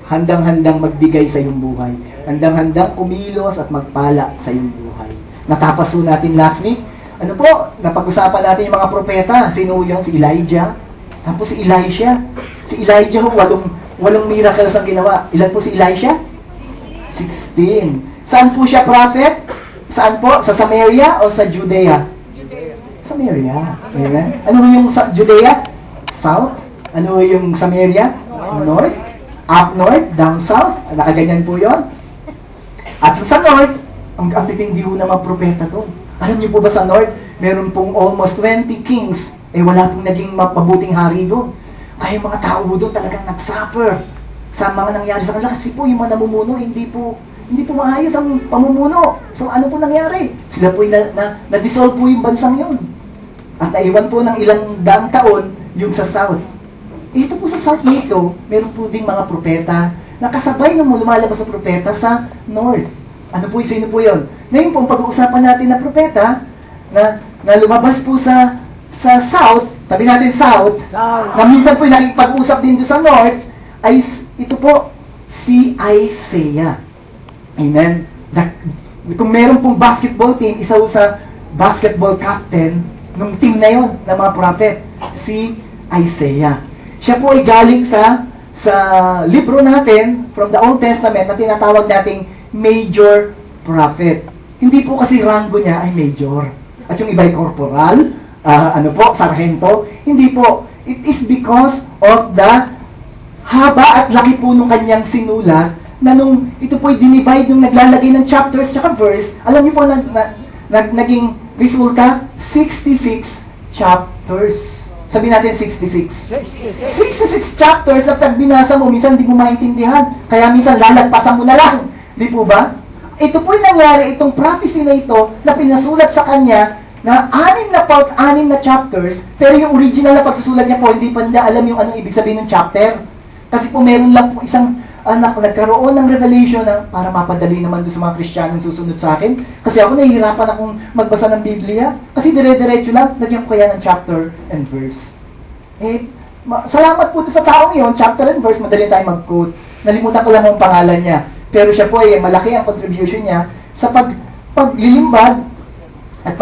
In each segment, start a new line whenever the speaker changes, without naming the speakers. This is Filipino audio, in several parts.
handang-handang magbigay sa iyong buhay. Handang-handang kumilos at magpala sa iyong buhay. Natapos po natin last week. Ano po? Napag-usapan natin yung mga propeta. Sino yung? Si Elijah. Tapos si Elisha. Si Elijah, walong miracles ang ginawa. Ilan po si Elisha? 16. Saan po siya prophet? Saan po? Sa Samaria o sa Judea? Samaria. Amen. Ano yung sa Judea? South. Ano yung Samaria? North. Up north, down south. Nakaganyan po yon. At sa north, ang titindi ho na mga propeta to. Alam niyo po ba sa north, meron pong almost 20 kings, wala pong naging mabuting hari doon. Kaya yung mga tao doon talagang nagsuffer sa mga nangyari sa kanila. Kasi po yung mga namumuno, hindi po maayos ang pamumuno. So ano po nangyari? Sila po na-dissolve po yung bansang yun. At naiwan po ng ilang daang taon yung sa south. Ito po sa south nito, meron po ding mga propeta na kasabay ng lumalabas na propeta sa north. Ano po, sino po yun? Ngayon po, pag-uusapan natin na propeta na lumabas po sa south, sabi natin south, na minsan po nakikipag-usap din doon sa north, ay ito po, si Isaiah. Amen? Kung meron pong basketball team, isa sa basketball captain ng team na yon ng mga prophet, si Isaiah. Siya po ay galing sa libro natin, from the Old Testament, na tinatawag nating major prophet. Hindi po kasi rango niya ay major. At yung iba ay corporal, sarhento. Hindi po. It is because of the haba at laki po nung kanyang sinulat na nung ito po ay dinivide nung naglalagay ng chapters tsaka verse. Alam niyo po naging resulta 66 chapters. Sabi natin 66. 66 chapters na pag binasa mo, minsan di mo maintindihan. Kaya minsan lalagpasan mo na lang. Di po ba? Ito po yung nangyari, itong prophecy na ito na pinasulat sa kanya na 6 na chapters, pero yung original na pagsusulat niya po, hindi pa niya alam yung anong ibig sabihin ng chapter. Kasi po meron lang po isang nagkaroon ng revelation na para mapadali naman doon sa mga Kristiyanong susunod sa akin. Kasi ako nahihirapan akong magbasa ng Biblia. Kasi dire-diretso lang, lagyan ko kaya ng chapter and verse. Salamat po sa taong yun, chapter and verse, madali tayo mag-quote. Nalimutan ko lang ang pangalan niya. Pero siya po ay malaki ang contribution niya sa paglilimbag at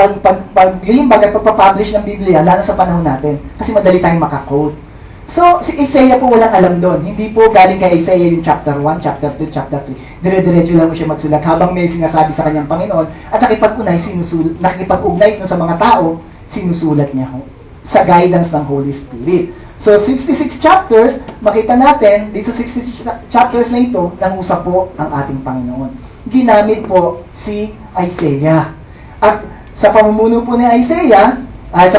paglilimbag at pagpapublish ng Biblia, lalo sa panahon natin. Kasi madali tayong makaquote. So, si Isaiah po walang alam doon. Hindi po galing kay Isaiah yung chapter 1, chapter 2, chapter 3. Dire-diretso lang mo siya magsulat habang may sinasabi sa kanyang Panginoon at nakikipag-ugnay sa mga tao, sinusulat niya ho sa guidance ng Holy Spirit. So, 66 chapters, makita natin, dito sa 66 chapters na ito, nangusap po ang ating Panginoon. Ginamit po si Isaiah. At sa pamumuno po ni Isaiah, sa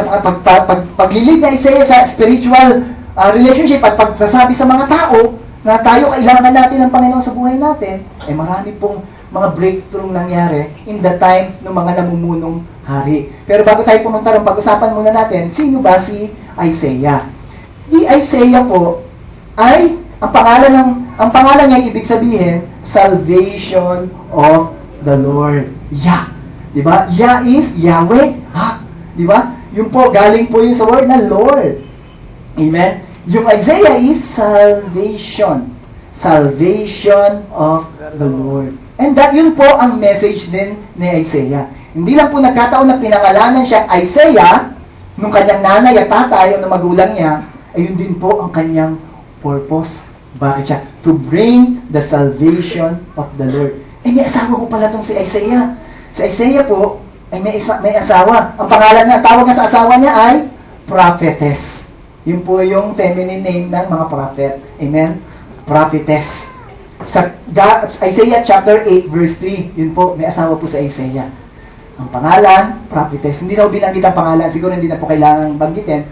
paglilid ni Isaiah sa spiritual relationship at pagsasabi sa mga tao na tayo kailangan natin ng Panginoon sa buhay natin, marami pong mga breakthrough nangyari in the time ng mga namumunong hari. Pero bago tayo pumunta ron, pag-usapan muna natin, sino ba si Isaiah? Si Isaiah po ay ang pangalan niya ibig sabihin salvation of the Lord. Yah. 'Di ba? Yah is Yahweh. Ha? 'Di ba? Yung po galing po yung sa word na Lord. Amen. Yung Isaiah is salvation. Salvation of the Lord. And yun po ang message din ni Isaiah. Hindi lang po nagkataon na pinangalanan siya Isaiah nung kanyang nanay at tatay o ng magulang niya, ayun din po ang kanyang purpose. Bakit siya? To bring the salvation of the Lord. May asawa ko pala itong si Isaiah. Si Isaiah po, ay may asawa. Ang pangalan niya, tawag niya sa asawa niya ay prophetess. Yun po yung feminine name ng mga prophet. Amen? Prophetess. Sa Isaiah chapter 8 verse 3, yun po, may asawa po sa Isaiah. Ang pangalan, prophetess. Hindi na po binanggit ang pangalan, siguro hindi na po kailangan banggitin.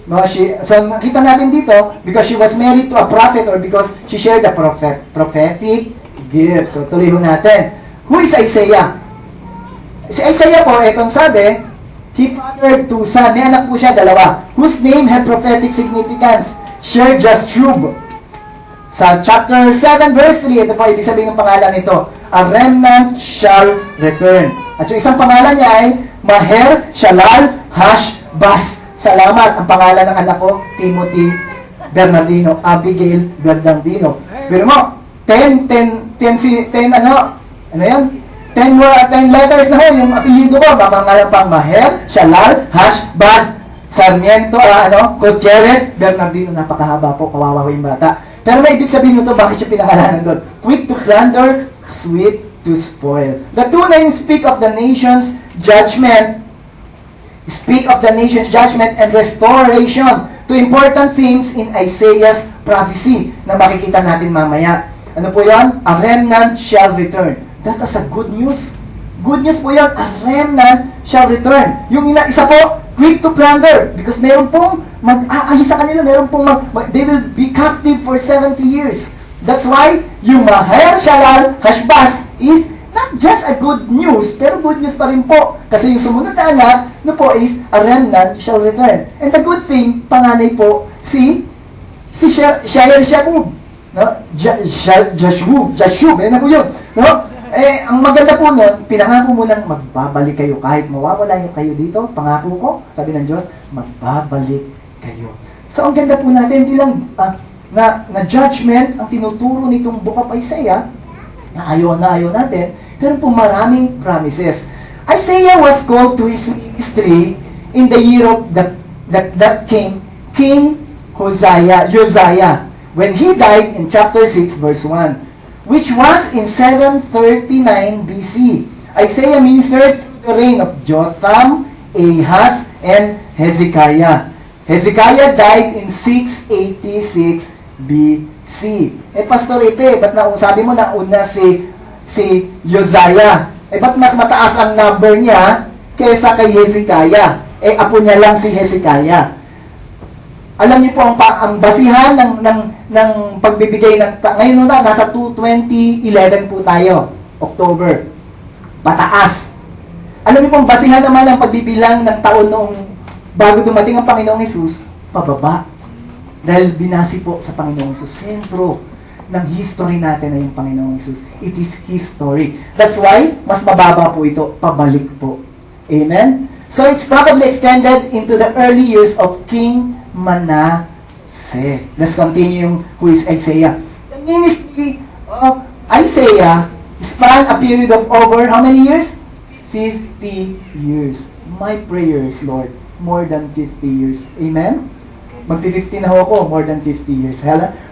No, so nakita natin dito, because she was married to a prophet or because she shared the prophetic gift. So tuloy ho natin. Who is Isaiah? Si Isaiah po, etong sabi, he fathered 2 sons. May anak po siya, 2, whose name had prophetic significance. Shear-Jashub. Sa chapter 7 verse 3, ito po, ibig sabihin ng pangalan nito, a remnant shall return. At yung isang pangalan niya ay Maher-Shalal-Hash-Baz. Salamat. Ang pangalan ng anak ko, Timothy Bernardino, Abigail Bernardino. Pero mo, 10 letters na ho, yung apelido ko, mapangalan pang Maher, Shalal, Hashbad, Sarmiento, Gutierrez, Bernardino, napakahaba po, kawawa ko yung bata. Pero may ibig sabihin nito, bakit siya pinangalanan doon? Quick to plunder, sweet to spoil. The two names speak of the nation's judgment, and restoration to important themes in Isaiah's prophecy na makikita natin mamaya. Ano po yan? A remnant shall return. That is a good news. Good news po yan. A remnant shall return. Yung isa po, quick to plunder. Because meron pong mag-aalis sa kanila. Meron pong they will be captive for 70 years. That's why yung Maher, Shalal, Hashbaz is not just a good news, pero good news pa rin po. Kasi yung sumunod na anak, po is a remnant shall return. And the good thing, panganay po, si Shayar-Shabub. No? Jashub, yan na po yun. No? Ang maganda po nun, pinangako mo nang magbabalik kayo. Kahit mawawala yung kayo dito, pangako ko, sabi ng Diyos, magbabalik kayo. So, ang ganda po natin, hindi lang na judgment ang tinuturo nitong Book of Isaiah, na ayaw natin, pero po maraming promises. Isaiah was called to his ministry in the year of that King Uzziah, when he died in chapter 6, verse 1. Which was in 739 BC. Isaiah ministered through the reign of Jotham, Ahaz, and Hezekiah. Hezekiah died in 686 BC. Pastor Epe, ba't sabi mo na una si Uzziah? Ba't mas mataas ang number niya kaysa kay Hezekiah? Apo niya lang si Hezekiah. Alam niyo po ang basihan ng pagbibigay ngayon nasa 2011 po tayo, October. Pataas. Alam niyo po ang basihan naman ng pagbibilang ng taon noong bago dumating ang Panginoong Hesus, pababa. Dahil binasi po sa Panginoong Hesus. Sentro ng history natin na yung Panginoong Hesus. It is history. That's why, mas mababa po ito, pabalik po. Amen? So it's probably extended into the early years of King Manasseh. Let's continue who is Isaiah. The ministry of Isaiah spanned a period of over how many years? 50 years. My prayers, Lord, more than 50 years. Amen? Magpi-50 na ako, more than 50 years.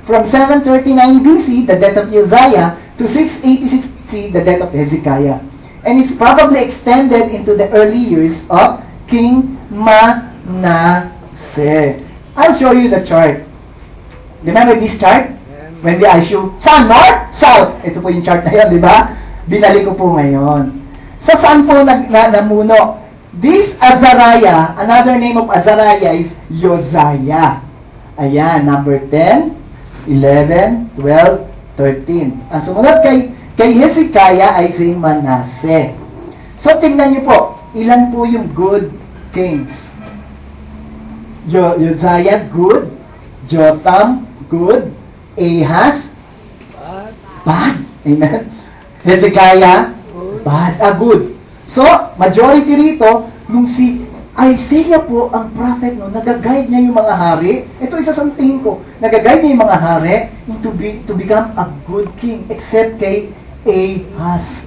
From 739 BC, the death of Uzziah, to 686 BC, the death of Hezekiah. And it's probably extended into the early years of King Manasseh. I'll show you the chart. Remember this chart? When I show, saan? North? South? Ito po yung chart na yun, di ba? Binalik ko po ngayon. So, saan po namuno? This Azariah, another name of Azariah is Josiah. Ayan, number 10, 11, 12, 13. Ang sumunod kay Hezekiah ay si Manasseh. So, tingnan niyo po, ilan po yung good kings? Josiah, good. Jotham, good. Ahaz, bad. Amen. Hezekiah, bad. Good. So, majority rito, nung si Isaiah po, ang prophet, nag-guide niya yung mga hari. Ito isa sa tingin ko. Nag-guide niya yung mga hari to become a good king, except kay Ahaz.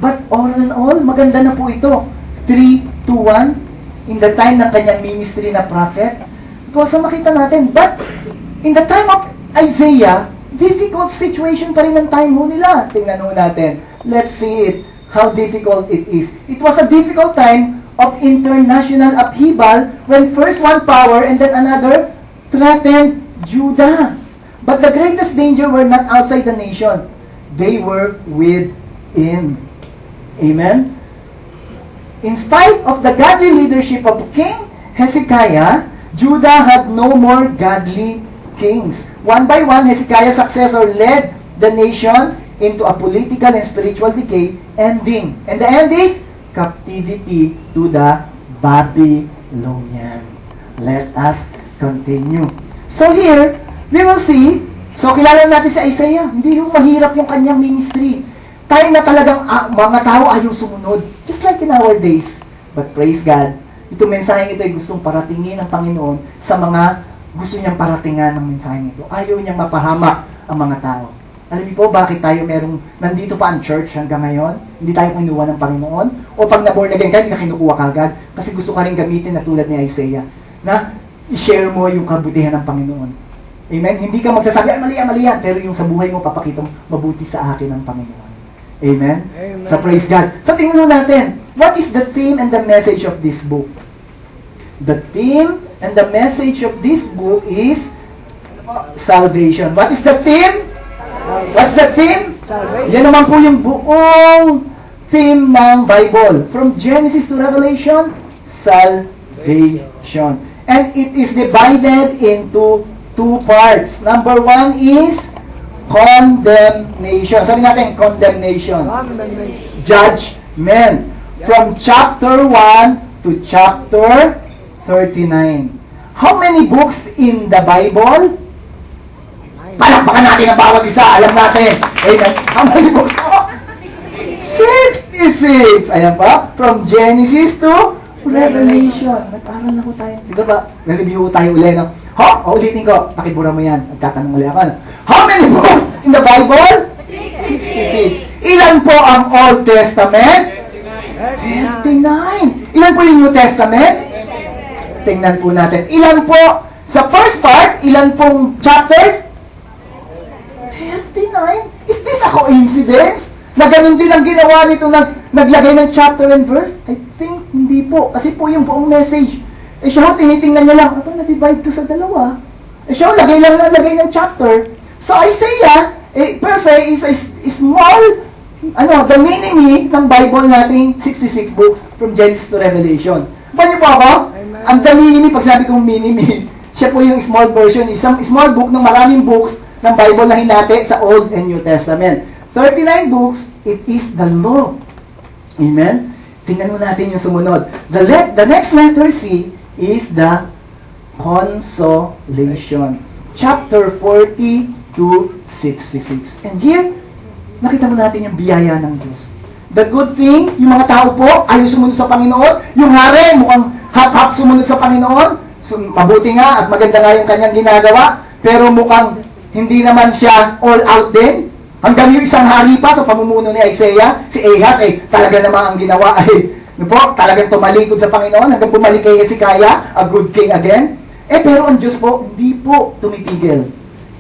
But all in all, maganda na po ito. 3-1, in the time ng kanyang ministry na prophet. So makita natin, but in the time of Isaiah, difficult situation pa rin ang time ho nila. Tingnan ho natin. Let's see it, how difficult it is. It was a difficult time of international upheaval when first one power and then another threatened Judah. But the greatest danger were not outside the nation. They were within. Amen? In spite of the godly leadership of King Hezekiah, Judah had no more godly kings. One by one, Hezekiah's successor led the nation into a political and spiritual decay, ending. And the end is captivity to the Babylonian. Let us continue. So here, we will see, so kilala natin si Isaiah, hindi yung mahirap yung kanyang ministry. Time na talagang mga tao ayaw sumunod. Just like in our days. But praise God, itong mensaheng ito ay gustong paratingin ng Panginoon sa mga gusto niyang paratingan ng mensaheng ito. Ayaw niyang mapahamak ang mga tao. Alam niyo po bakit tayo nandito pa ang church hanggang ngayon? Hindi tayo kinuha ng Panginoon? O pag na-born again ka, hindi ka kinukuha kagad? Kasi gusto ka rin gamitin na tulad ni Isaiah, na i-share mo yung kabutihan ng Panginoon. Amen? Hindi ka magsasabi, mali yan. Pero yung sa buhay mo, papakita mo, mabuti sa akin ang Panginoon. Amen?
Amen.
So praise God. So tingnan mo natin, what is the theme and the message of this book? The theme and the message of this book is salvation. What is the theme? What's the theme?
Salvation.
Yan naman po yung buong theme ng Bible. From Genesis to Revelation, salvation. And it is divided into two parts. Number 1 is condemnation. Sabi natin, condemnation.
Condemnation.
Judgment. From chapter 1 to chapter 39. How many books in the Bible? Palakpakan natin ang bawat isa. Alam natin. Amen. How many books? 66. Ayan pa. From Genesis to Revelation. Nag-aral na ko tayo. Sige ba? Nalibyo tayo ulit. No? Ulitin ko. Pakibura mo yan. Magtatanong ulit ako. How many books in the Bible? 66. Ilan po ang Old Testament? 39. Ilan po yung New Testament? Tingnan po natin. Ilan po sa first part? Ilan pong chapters? 39? Is this a coincidence? Na ganun din ang ginawa nito naglagay ng chapter and verse? I think hindi po. Kasi po yung buong message. Siya tinitingnan niya lang, na-divide to sa dalawa. Siya lagay ng chapter. So Isaiah, per se, is a small, the mini-me ng Bible nating 66 books from Genesis to Revelation. Ba niyo po ako?
Amen.
Ang the mini-me, pag sabi kong mini-me, siya po yung small version, isang small book ng maraming books ng Bible na hinati sa Old and New Testament. 39 books, it is the law. Amen? Tingnan mo natin yung sumunod. The next letter C is the consolation. Chapter 40 to 66. And here, nakita mo natin yung biyaya ng Diyos. The good thing, yung mga tao po, ayaw sumunod sa Panginoon. Yung hari, mukhang hap-hap sumunod sa Panginoon. So, mabuti nga at maganda nga yung kanyang ginagawa. Pero mukhang hindi naman siya all out din. Hanggang yung isang hari pa sa pamumuno ni Isaiah, si Ahaz, talaga naman ang ginawa ay, talagang tumalikod sa Panginoon hanggang bumalik kay Hezekiah, a good king again. Pero ang Diyos po, hindi po tumitigil.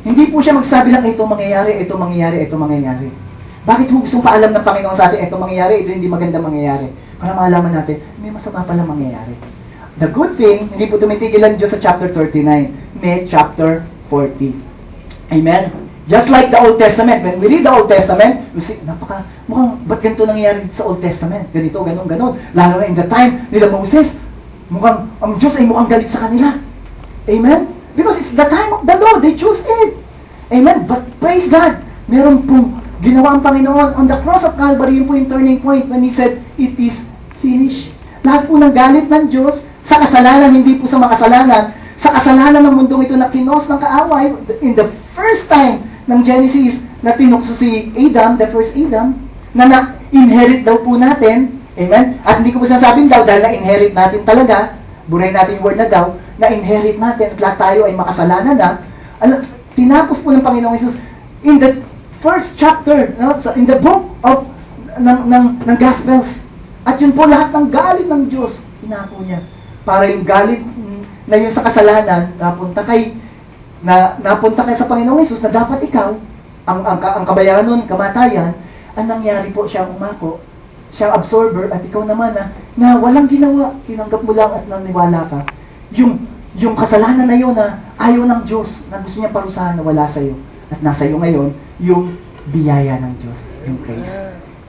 Hindi po siya magsabi lang, ito mangyayari, ito mangyayari, ito mangyayari. Bakit gustong paalam ng Panginoon sa atin, ito mangyayari, ito hindi maganda mangyayari? Para malaman natin, may masama pala mangyayari. The good thing, hindi po tumitigil ang Diyos sa chapter 39, may chapter 40. Amen? Just like the Old Testament, when we read the Old Testament, we see, mukhang, ba't ganito nangyayari sa Old Testament? Ganito, ganon. Lalo na in the time nila Moses, mukhang, ang Diyos ay mukhang galit sa kanila. Amen? Because it's the time of the Lord, they choose it. Amen? But praise God, meron pong ginawa ang Panginoon on the cross of Calvary, yun po yung turning point when He said, it is finished. Lahat po ng galit ng Diyos, sa kasalanan, hindi po sa makasalanan, sa kasalanan ng mundong ito na kinos ng kaaway, in the first time ng Genesis na tinukso si Adam, the first Adam, na na-inherit daw po natin, amen? At hindi ko po sinasabing daw dahil na-inherit natin talaga, buray natin yung word na daw, na-inherit natin, at lahat tayo ay makasalanan na, tinapos po ng Panginoong Jesus, in the first chapter, in the book of ng Gospels, at yun po lahat ng galit ng Diyos, inapo niya, para yung galit na yun sa kasalanan, napunta kay sa Panginoong Hesus na dapat ikaw, ang kabayaran nun, kamatayan, ang nangyari po siyang umako, siyang absorber, at ikaw naman na walang ginawa, tinanggap mo lang at naniwala ka. Yung kasalanan na yun na ayaw ng Diyos, na gusto niya parusahan na wala sa'yo, at nasa iyo ngayon, yung biyaya ng Diyos, yung grace.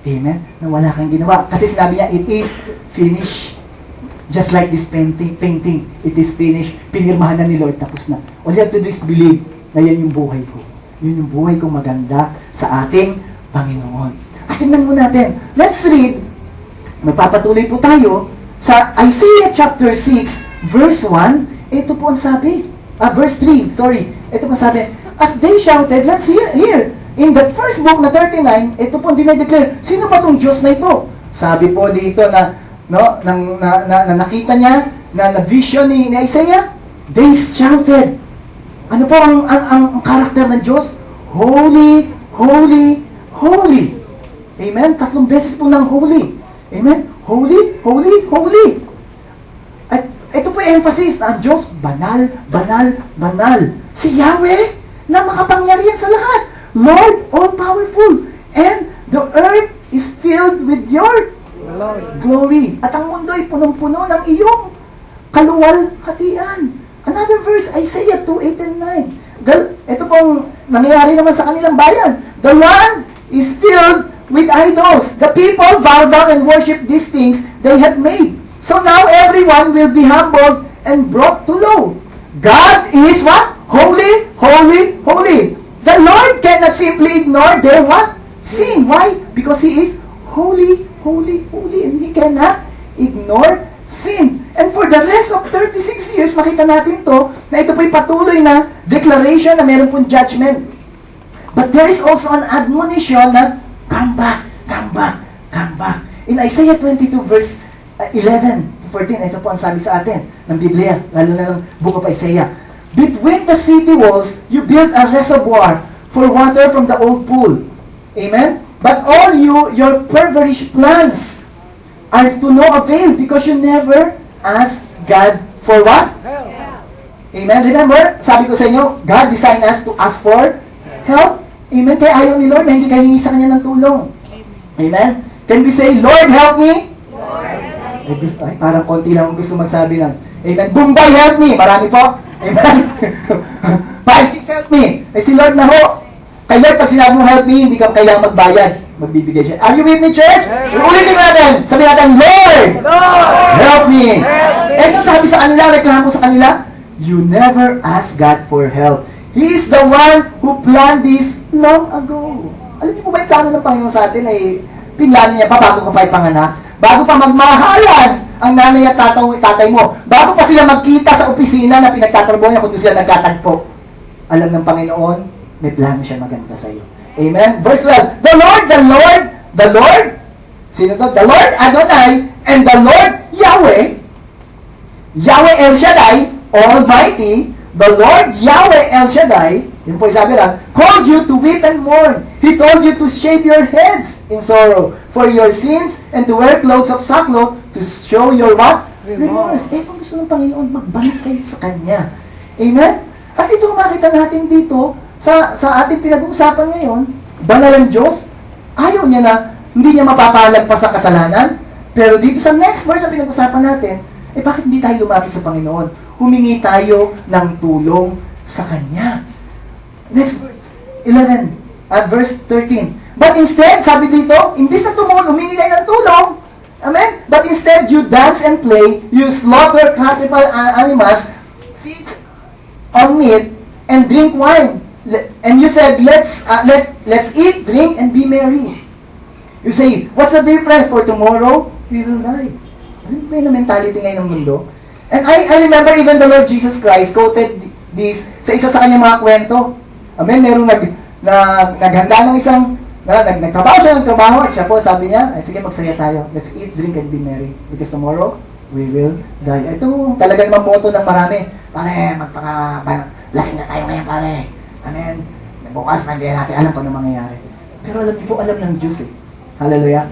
Amen? Na wala kang ginawa. Kasi sinabi niya, it is finished. Just like this painting, it is finished. Pinirmahan na ni Lord, tapos na. All you have to do is believe na yan yung buhay ko. Yun yung buhay kong maganda sa ating Panginoon. At tingnan mo natin. Let's read. Magpapatuloy po tayo sa Isaiah chapter 6, verse 1. Ito po ang sabi. Verse 3, sorry. Ito po ang sabi. As they shouted, let's hear. In the first book na 39, ito po ang dinedeclare. Sino ba itong Diyos na ito? Sabi po dito na nakita niya na vision ni Isaiah, they shouted. Ano po ang karakter ng Diyos? Holy, holy, holy. Amen? 3 beses po ng holy. Amen? Holy, holy, holy. At ito po yung emphasis na ang Diyos, banal, banal, banal. Si Yahweh, na makapangyarihan sa lahat. Lord, all-powerful. And the earth is filled with your glory. At ang mundo ay punong-puno ng iyong kaluwalhatian. Another verse, Isaiah 2:8 and 9. Ito pong nangyayari naman sa kanilang bayan. The land is filled with idols. The people bow down and worship these things they have made. So now everyone will be humbled and brought to low. God is what? Holy, holy, holy. The Lord cannot simply ignore their what? Sin. Why? Because He is holy, holy, holy. And He cannot ignore sin. And for the rest of 36 years, makita natin to, na ito po'y patuloy na declaration na meron pong judgment. But there is also an admonition na, come back, come back, come back. In Isaiah 22 verse 11 to 14, ito po ang sabi sa atin ng Biblia, lalo na ng Book of Isaiah. Between the city walls, you built a reservoir for water from the old pool. Amen? But all your perverse plans are to no avail because you never ask God for what? Help. Amen? Remember, sabi ko sa inyo, God designed us to ask for help. Amen? Kaya ayaw ni Lord na hindi kayo hingi sa Kanya ng tulong. Amen? Can we say, Lord, help me? Lord, help me. Ay, parang konti lang gusto magsabi ng, Amen? Bombay, help me! Marami po. Amen? 5, 6, help me! Eh si Lord na ho. Kay Lord, pag sinabi mo help me, hindi ka kailangang magbayad. Magbibigay siya. Are you with me, church? Ulitin natin. Sabi natin, Lord, help me. Ito sabi sa kanila, reklamo sa kanila, you never ask God for help. He is the one who planned this long ago. Alam niyo po ba yung plano ng Panginoon sa atin ay pinlano niya pa bago ka pa ipanganak? Bago pa magmahalan ang nanay at tatay mo. Bago pa sila magkita sa opisina na pinagtatrabaho niya kung doon sila nagkatagpo. Alam ng Panginoon, may plano siya maganda sa iyo. Amen? Verse 12, the Lord, sino to? The Lord Adonai and the Lord Yahweh, Yahweh El Shaddai, Almighty, the Lord Yahweh El Shaddai, yun po sabi lang, called you to weep and mourn. He told you to shave your heads in sorrow for your sins and to wear clothes of sackcloth to show your what? Remorse. Itong gusto ng Panginoon, magbalik kayo sa Kanya. Amen? At ito makita natin dito, sa ating pinag-uusapan ngayon, banal ang Diyos, ayaw niya na, hindi niya mapapalagpas sa kasalanan, pero dito sa next verse na pinag-uusapan natin, bakit hindi tayo lumapit sa Panginoon? Humingi tayo ng tulong sa Kanya. Next verse, 11, at verse 13. But instead, sabi dito, imbis na humingi kayo ng tulong, amen? But instead, you dance and play, you slaughter cattle animals, feast on meat, and drink wine. And you said, let's eat, drink, and be merry. You say, what's the difference? For tomorrow, we will die. Ano ba yung mentality ngayon ng mundo? And I remember even the Lord Jesus Christ quoted this sa isa sa kanyang mga kwento. Amen, merong naghanda ng isang, nagtrabaho siya ng trabaho at siya po, sabi niya, ay sige, magsaya tayo. Let's eat, drink, and be merry. Because tomorrow, we will die. Ito talagang mamoto ng marami. Pare, lasing na tayo ngayon, pare. Amen. Bukas, hindi natin alam kung ano mangyayari. Pero alam niyo po, alam ng Diyos eh. Hallelujah.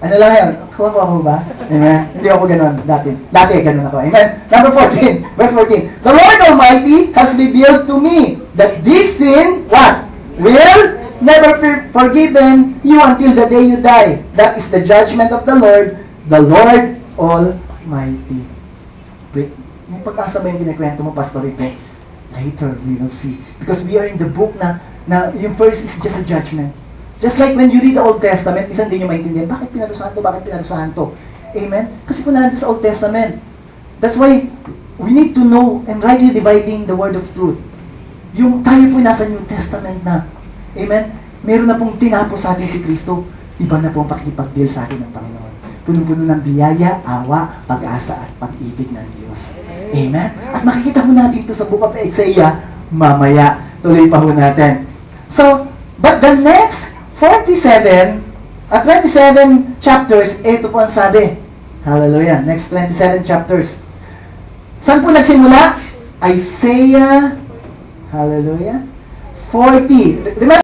Ano lang yan? Kuha ko ba? Amen. Hindi ako ganun dati. Dati ganun ako. Amen. Number 14. Verse 14. The Lord Almighty has revealed to me that this sin, what? Will never be forgiven you until the day you die. That is the judgment of the Lord Almighty. May pag-asa ba yung kinikwento mo, Pastor Ripe? Later, we will see. Because we are in the book na yung first is just a judgment. Just like when you read the Old Testament, minsan din nyo maintindihan, bakit pinarusahan to? Bakit pinarusahan to? Amen? Kasi po nandun sa Old Testament. That's why we need to know and rightly dividing the word of truth. Yung tayo po nasa New Testament na. Amen? Meron na pong tinapos sa atin si Kristo. Iba na po ang pakikipag-deal sa atin ng Panginoon. Punong-puno ng biyaya, awa, pag-asa at pag-ibig ng Diyos. Amen? At makikita mo natin ito sa Book of Isaiah mamaya. Tuloy pa ho natin. So, but the next 27 chapters, ito po ang sabi. Hallelujah. Next 27 chapters. Saan po nagsimula? Isaiah, hallelujah, 40. Remember,